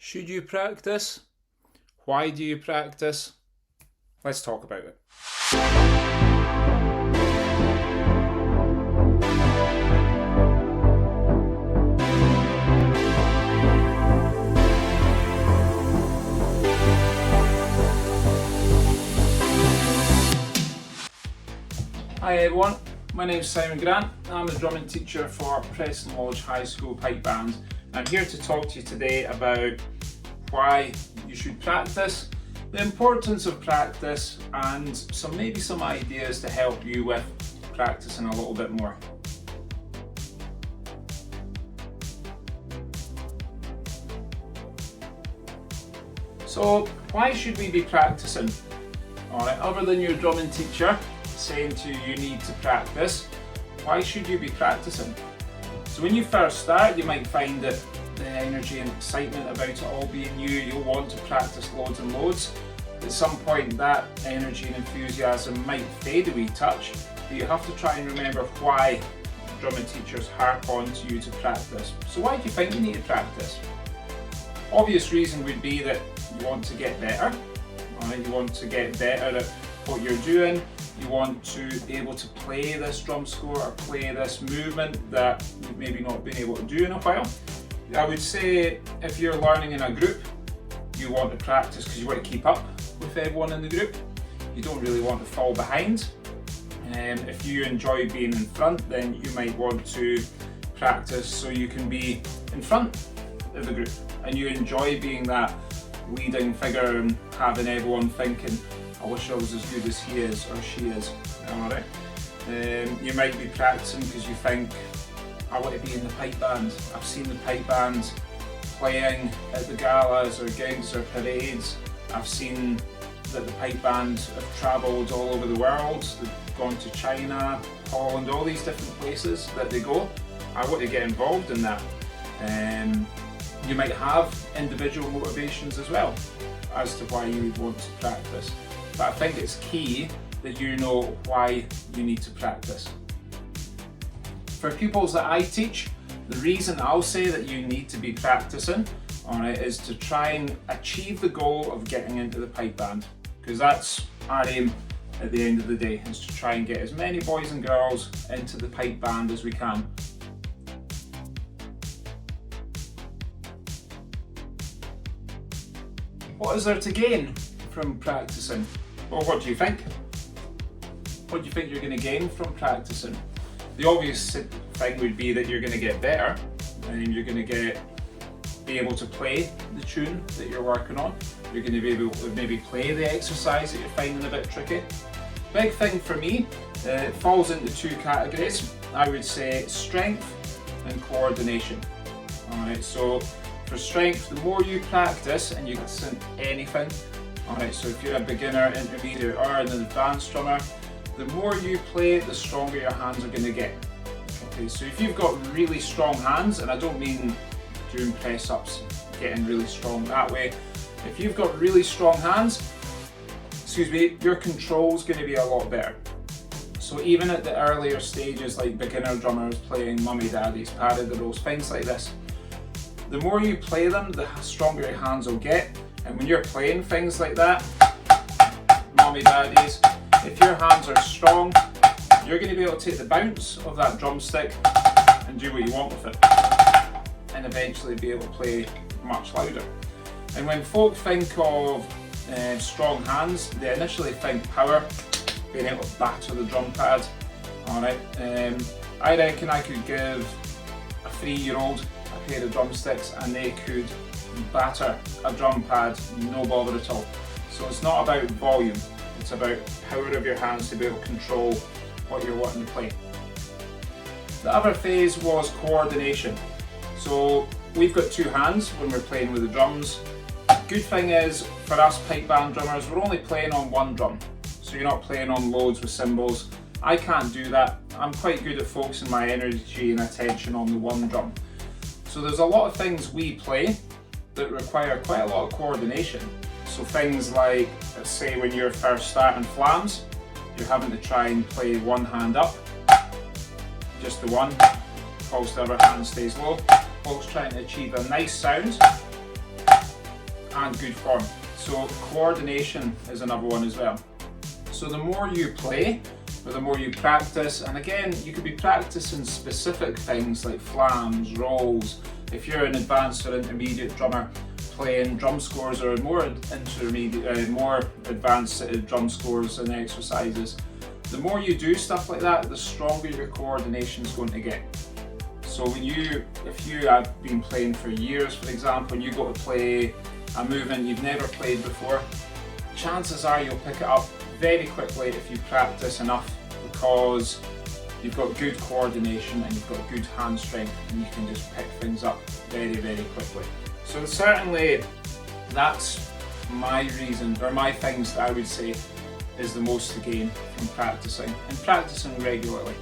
Should you practice? Why do you practice? Let's talk about it. Hi everyone, my name is Simon Grant. I'm a drumming teacher for Preston Lodge High School Pipe Band. I'm here to talk to you today about why you should practice, the importance of practice, and maybe some ideas to help you with practicing a little bit more. So why should we be practicing? Alright, other than your drumming teacher saying to you, you need to practice, why should you be practicing? So when you first start, you might find that the energy and excitement about it all being new, you'll want to practice loads and loads. At some point that energy and enthusiasm might fade a wee touch, but you have to try and remember why drumming teachers harp on to you to practice. So why do you think you need to practice? Obvious reason would be that you want to get better. You want to get better at what you're doing. You want to be able to play this drum score or play this movement that you've maybe not been able to do in a while. I would say if you're learning in a group, you want to practice because you want to keep up with everyone in the group. You don't really want to fall behind. If you enjoy being in front, then you might want to practice so you can be in front of the group and you enjoy being that leading figure and having everyone thinking, I wish I was as good as he is or she is. Alright. You might be practicing because you think, I want to be in the pipe band. I've seen the pipe bands playing at the galas or gigs or parades. I've seen that the pipe bands have travelled all over the world. They've gone to China, Holland, all these different places that they go. I want to get involved in that. You might have individual motivations as well as to why you would want to practice. But I think it's key that you know why you need to practice. For pupils that I teach, the reason I'll say that you need to be practicing is to try and achieve the goal of getting into the pipe band, because that's our aim at the end of the day, is to try and get as many boys and girls into the pipe band as we can. What is there to gain from practicing? Well, what do you think? What do you think you're going to gain from practicing? The obvious thing would be that you're going to get better and you're going to be able to play the tune that you're working on. You're going to be able to maybe play the exercise that you're finding a bit tricky. Big thing for me, it falls into two categories. I would say strength and coordination. Alright, so for strength, the more you practice and you listen to anything, so if you're a beginner, intermediate or an advanced drummer, the more you play, the stronger your hands are going to get. Okay, so if you've got really strong hands, and I don't mean doing press-ups, getting really strong that way. If you've got really strong hands, your control's going to be a lot better. So even at the earlier stages, like beginner drummers playing mummy daddies, paradiddles, things like this, the more you play them, the stronger your hands will get. And when you're playing things like that, mummy daddies, if your hands are strong, you're going to be able to take the bounce of that drumstick and do what you want with it, and eventually be able to play much louder. And when folk think of strong hands, they initially think power, being able to batter the drum pad. I reckon I could give a 3-year-old a pair of drumsticks and they could batter a drum pad, no bother at all. So it's not about volume, it's about power of your hands to be able to control what you're wanting to play. The other phase was coordination. So we've got two hands when we're playing with the drums. Good thing is, for us pipe band drummers, we're only playing on one drum. So you're not playing on loads with cymbals. I can't do that. I'm quite good at focusing my energy and attention on the one drum. So there's a lot of things we play that require quite a lot of coordination. So things like, let's say when you're first starting flams, you're having to try and play one hand up, just the one, whilst the other hand stays low, whilst trying to achieve a nice sound and good form. So coordination is another one as well. So the more you play, or the more you practice, and again, you could be practicing specific things like flams, rolls. If you're an advanced or intermediate drummer, playing drum scores or more intermediate, more advanced drum scores and exercises, the more you do stuff like that, the stronger your coordination is going to get. So if you have been playing for years, for example, and you go to play a movement you've never played before, chances are you'll pick it up very quickly if you practice enough, because you've got good coordination and you've got good hand strength, and you can just pick things up very, very quickly. So certainly that's my reason, or my things that I would say is the most to gain from practicing, and practicing regularly.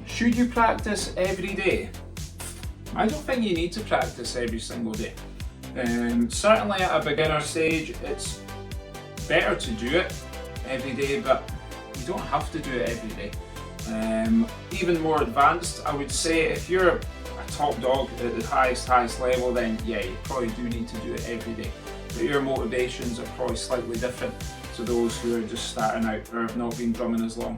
Should you practice every day? I don't think you need to practice every single day. Certainly at a beginner stage, it's better to do it every day, but you don't have to do it every day. Even more advanced, I would say if you're a top dog at the highest level, then yeah, you probably do need to do it every day. But your motivations are probably slightly different to those who are just starting out or have not been drumming as long.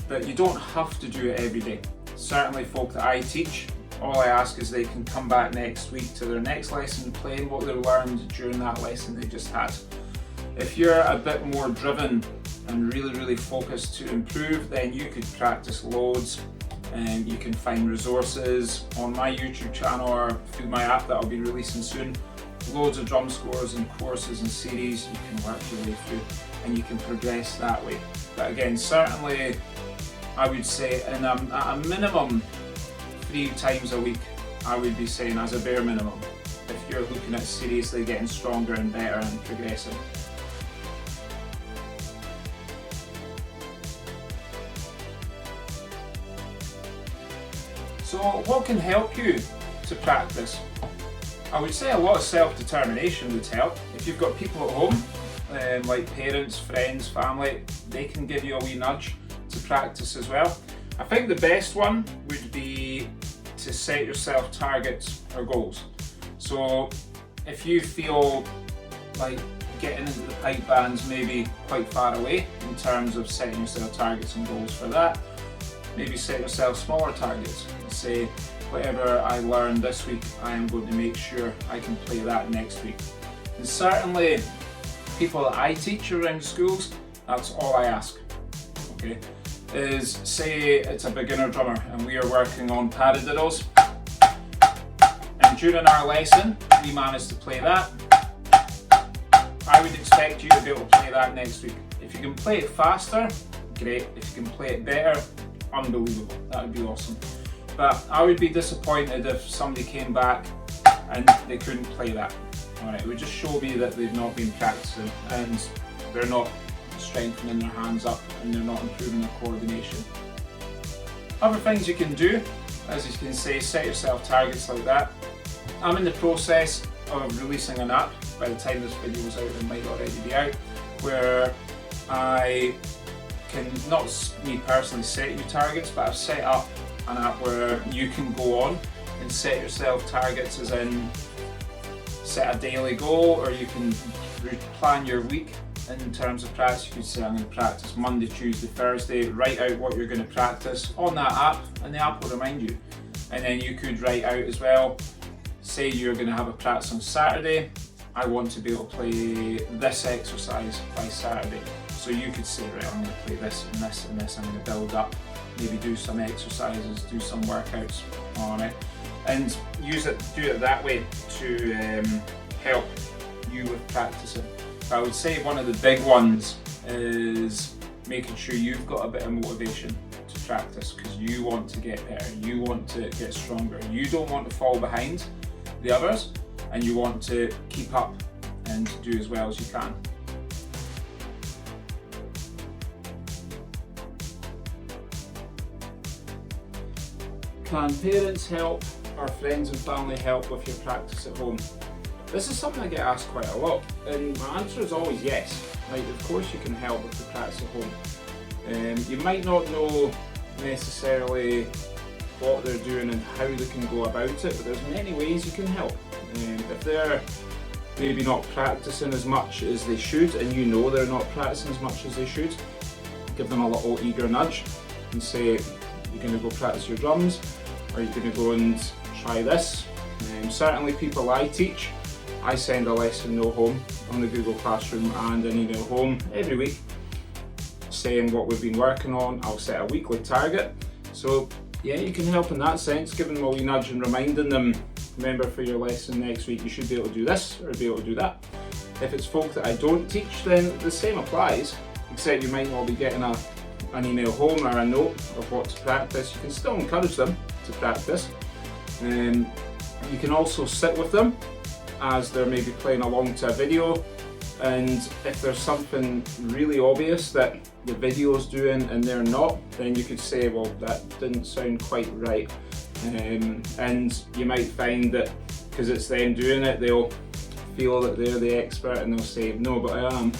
But you don't have to do it every day. Certainly folk that I teach, all I ask is they can come back next week to their next lesson playing what they learned during that lesson they just had. If you're a bit more driven and really focused to improve, then you could practice loads, and you can find resources on my YouTube channel or through my app that I'll be releasing soon. Loads of drum scores and courses and series you can work your way through, and you can progress that way. But again, certainly I would say at a minimum 3 times a week, I would be saying as a bare minimum, if you're looking at seriously getting stronger and better and progressing. So what can help you to practice? I would say a lot of self-determination would help. If you've got people at home, like parents, friends, family, they can give you a wee nudge to practice as well. I think the best one would be to set yourself targets or goals. So if you feel like getting into the pipe band's maybe quite far away in terms of setting yourself targets and goals for that, maybe set yourself smaller targets. Say, whatever I learned this week, I am going to make sure I can play that next week. And certainly people that I teach around schools, that's all I ask, okay, is say it's a beginner drummer and we are working on paradiddles, and during our lesson we managed to play that. I would expect you to be able to play that next week. If you can play it faster, great. If you can play it better, unbelievable. That would be awesome. But I would be disappointed if somebody came back and they couldn't play that. Alright, it would just show me that they've not been practicing and they're not strengthening their hands up and they're not improving their coordination. Other things you can do, as you can say, set yourself targets like that. I'm in the process of releasing an app. By the time this video is out, it might already be out, where I can, not me personally set you targets, but I've set up an app where you can go on and set yourself targets, as in set a daily goal, or you can plan your week in terms of practice. You could say, I'm going to practice Monday, Tuesday, Thursday, write out what you're going to practice on that app, and the app will remind you. And then you could write out as well, say you're going to have a practice on Saturday, I want to be able to play this exercise by Saturday. So you could say, right, I'm going to play this and this and this, I'm going to build up, maybe do some exercises, do some workouts on it, and do it that way to help you with practicing. I would say one of the big ones is making sure you've got a bit of motivation to practice, because you want to get better, you want to get stronger, you don't want to fall behind the others, and you want to keep up and do as well as you can. Can parents help or friends and family help with your practice at home? This is something I get asked quite a lot, and my answer is always yes. Like, of course you can help with the practice at home. You might not know necessarily what they're doing and how they can go about it, but there's many ways you can help. If they're maybe not practicing as much as they should, and you know they're not practicing as much as they should, give them a little eager nudge and say, you're going to go practice your drums, or you're going to go and try this. Certainly people I teach, I send a lesson note home on the Google Classroom and an email home every week saying what we've been working on. I'll set a weekly target. So yeah, you can help in that sense, giving them a wee nudge and reminding them, remember for your lesson next week you should be able to do this or be able to do that. If it's folk that I don't teach, then the same applies, except you might not be getting an email home or a note of what to practice. You can still encourage them to practice. You can also sit with them as they're maybe playing along to a video, and if there's something really obvious that the video's doing and they're not, then you could say, well, that didn't sound quite right. And you might find that because it's them doing it, they'll feel that they're the expert and they'll say, no, but I am.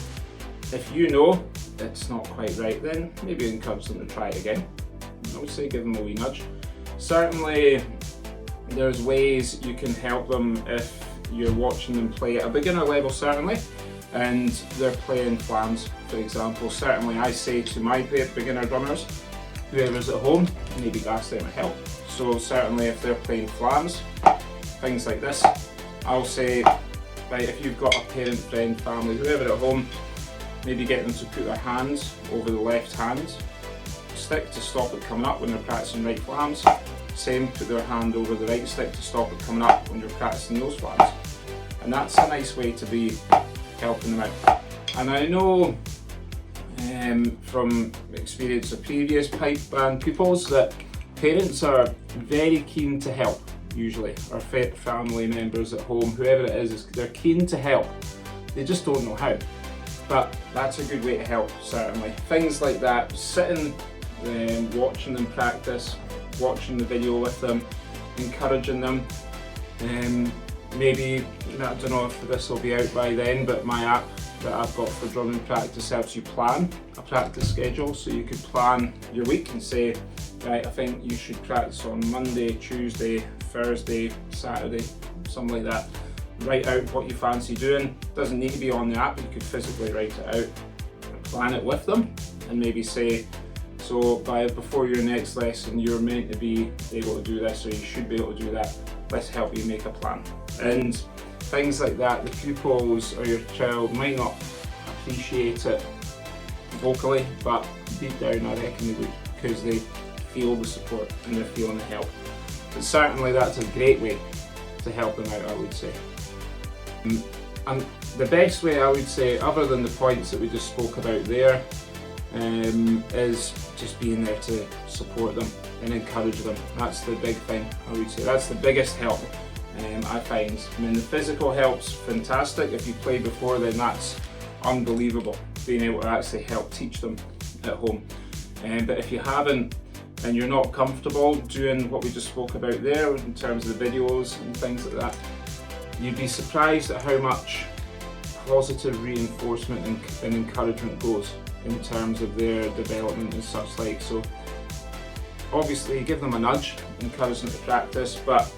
If you know it's not quite right, then maybe encourage them to try it again. I would say give them a wee nudge. Certainly there's ways you can help them if you're watching them play at a beginner level, certainly, and they're playing flams, for example. Certainly I say to my beginner drummers, whoever's at home, maybe ask them to help. So certainly if they're playing flams, things like this, I'll say, right, if you've got a parent, friend, family, whoever at home, maybe get them to put their hands over the left hand stick to stop it coming up when they're practicing right flams. Same, put their hand over the right stick to stop it coming up when you're practicing those flams. And that's a nice way to be helping them out. And I know from experience of previous pipe band pupils that parents are very keen to help, usually, or family members at home, whoever it is, they're keen to help. They just don't know how. But that's a good way to help, certainly. Things like that, sitting, watching them practice, watching the video with them, encouraging them. Maybe, I don't know if this will be out by then, but my app that I've got for drumming practice helps you plan a practice schedule. So you could plan your week and say, right, I think you should practice on Monday, Tuesday, Thursday, Saturday, something like that. Write out what you fancy doing. Doesn't need to be on the app, you could physically write it out and plan it with them, and maybe say, so before your next lesson you're meant to be able to do this, or you should be able to do that. Let's help you make a plan. And things like that, the pupils or your child might not appreciate it vocally, but deep down I reckon they would, because they feel the support and they're feeling the help. But certainly that's a great way to help them out, I would say. And the best way, I would say, other than the points that we just spoke about there, is just being there to support them and encourage them. That's the big thing, I would say. That's the biggest help, I find. I mean, the physical help's fantastic. If you played before, then that's unbelievable, being able to actually help teach them at home. But if you haven't, and you're not comfortable doing what we just spoke about there in terms of the videos and things like that, you'd be surprised at how much positive reinforcement and encouragement goes in terms of their development and such like. So obviously give them a nudge, encourage them to practice, but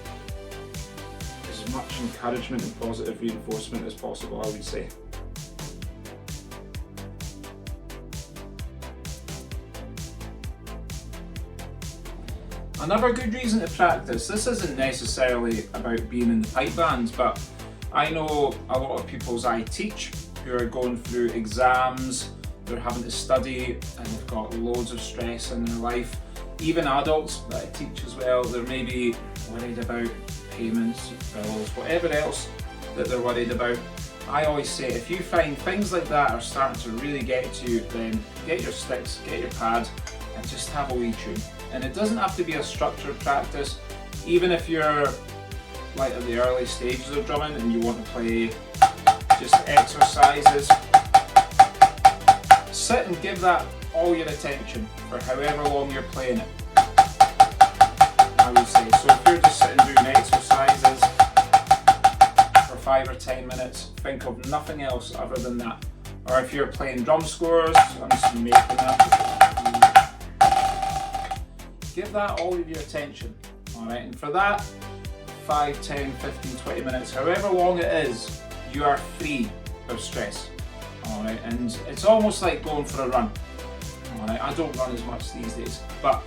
as much encouragement and positive reinforcement as possible, I would say. Another good reason to practice, this isn't necessarily about being in the pipe bands, but I know a lot of pupils I teach who are going through exams, they're having to study and they've got loads of stress in their life. Even adults that I teach as well, they're maybe worried about payments, bills, whatever else that they're worried about. I always say, if you find things like that are starting to really get to you, then get your sticks, get your pad, and just have a wee tune. And it doesn't have to be a structured practice. Even if you're like at the early stages of drumming and you want to play just exercises, sit and give that all your attention for however long you're playing it, I would say. So if you're just sitting doing exercises for 5 or 10 minutes, think of nothing else other than that. Or if you're playing drum scores, I'm just making that, give that all of your attention. Alright, and for that 5, 10, 15, 20 minutes, however long it is, you are free of stress. Alright, and it's almost like going for a run. Alright, I don't run as much these days, but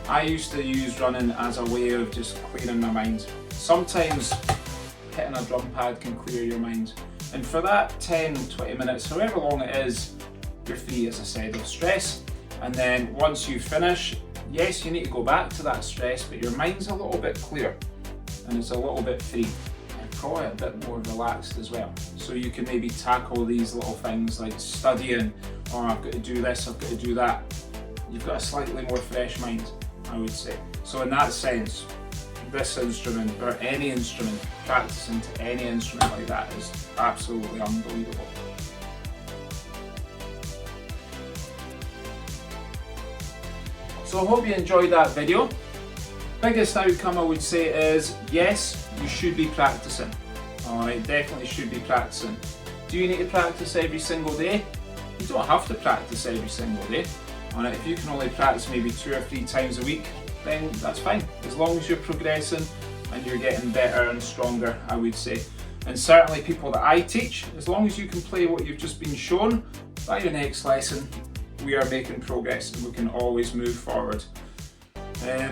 I used to use running as a way of just clearing my mind. Sometimes hitting a drum pad can clear your mind. And for that 10, 20 minutes, however long it is, you're free, as I said, of stress. And then once you finish, yes, you need to go back to that stress, but your mind's a little bit clear and it's a little bit free and probably a bit more relaxed as well. So you can maybe tackle these little things like studying, or I've got to do this, I've got to do that. You've got a slightly more fresh mind, I would say. So in that sense, this instrument, or any instrument, practicing to any instrument like that is absolutely unbelievable. So I hope you enjoyed that video. Biggest outcome I would say is, yes, you should be practicing. Alright, definitely should be practicing. Do you need to practice every single day? You don't have to practice every single day. Alright, if you can only practice maybe 2 or 3 times a week, then that's fine. As long as you're progressing and you're getting better and stronger, I would say. And certainly people that I teach, as long as you can play what you've just been shown, by your next lesson, we are making progress and we can always move forward.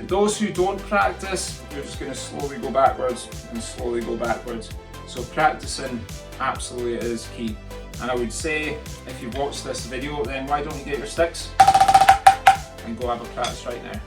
Those who don't practice, you're just going to slowly go backwards and slowly go backwards. So practicing absolutely is key. And I would say, if you've watched this video, then why don't you get your sticks and go have a practice right now.